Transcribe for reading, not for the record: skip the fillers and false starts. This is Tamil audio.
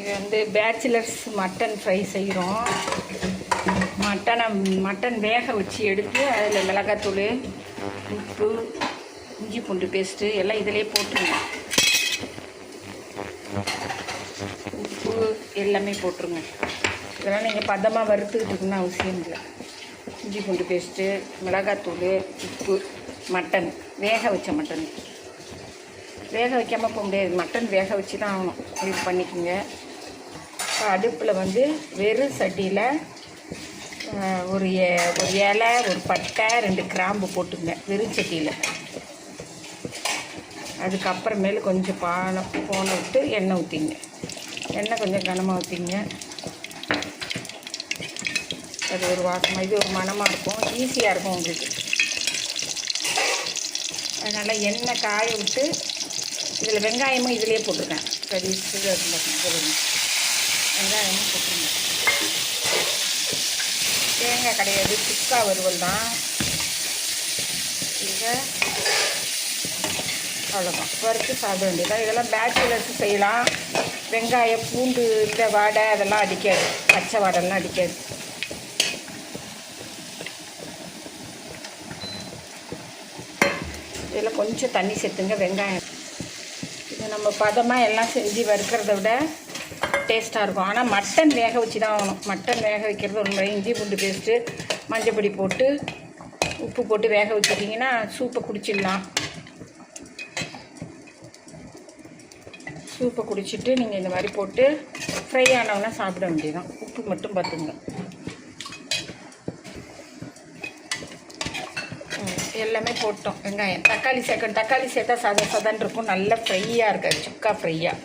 இது வந்து பேச்சுலர்ஸ் மட்டன் ஃப்ரை செய்கிறோம். மட்டன் வேக வச்சு எடுத்து அதில் மிளகாத்தூள், உப்பு, இஞ்சி பூண்டு பேஸ்ட்டு எல்லாம் இதிலே போட்டுருங்க. உப்பு எல்லாமே போட்டுருங்க. இதெல்லாம் நீங்கள் பதமாக வறுத்துக்கிட்டுருக்குன்னு அவசியம் இல்லை. இஞ்சி பூண்டு பேஸ்ட்டு, மிளகாத்தூள், உப்பு, மட்டன் வேக வச்ச மட்டன். வேக வைக்காமல் போக முடியாது, மட்டன் வேக வச்சு தான் ஆகணும். இது பண்ணிக்கோங்க. இப்போ அடுப்பில் வந்து வெறும் சட்டியில் ஒரு இலை, ஒரு பட்டை, 2 கிராம்பு போட்டுங்க வெறும் சட்டியில். அதுக்கப்புறமேலு கொஞ்சம் போன விட்டு எண்ணெய் ஊற்றிங்க. எண்ணெய் கொஞ்சம் கனமாக ஊற்றிங்க. அது ஒரு வாசமாக, இது ஒரு மணமாக இருக்கும், ஈஸியாக இருக்கும் உங்களுக்கு. அதனால் எண்ணெய் காய விட்டு இதில் வெங்காயமும் இதிலே போட்டிருக்கேன். வெங்காயமும் போட்டுருங்க. தேங்காய் கிடையாது, சுக்கா வறுவல் தான். இதை அவ்வளோதான், வறுத்து சாப்பிட வேண்டியதான். இதெல்லாம் பேச்சுலர்ஸ் செய்யலாம். வெங்காயம் பூண்டு இந்த வாடை அதெல்லாம் அடிக்காது, பச்சை வாடெல்லாம் அடிக்காது. இதில் கொஞ்சம் தண்ணி சேர்த்துங்க. வெங்காயம் இது நம்ம பதமாக எல்லாம் செஞ்சு வறுக்கிறத விட டேஸ்ட்டாக இருக்கும். ஆனால் மட்டன் வேக வச்சு தான் ஆகணும். மட்டன் வேக வைக்கிறது ஒரு முறை. இஞ்சி பூண்டு பேஸ்ட்டு, மஞ்சப்பொடி போட்டு, உப்பு போட்டு வேக வச்சுட்டிங்கன்னா சூப்பை குடிச்சிடலாம். சூப்பை குடிச்சிட்டு நீங்கள் இந்த மாதிரி போட்டு ஃப்ரை ஆனவுன்னா சாப்பிட வேண்டியதான். உப்பு மட்டும் பார்த்துங்க. எல்லாமே போட்டோம். வெங்காயம், தக்காளி சேர்க்கணும். தக்காளி சேர்த்தா சதன்னு இருக்கும், நல்ல ஃப்ரையாக இருக்காது, சுக்கா ஃப்ரையாக.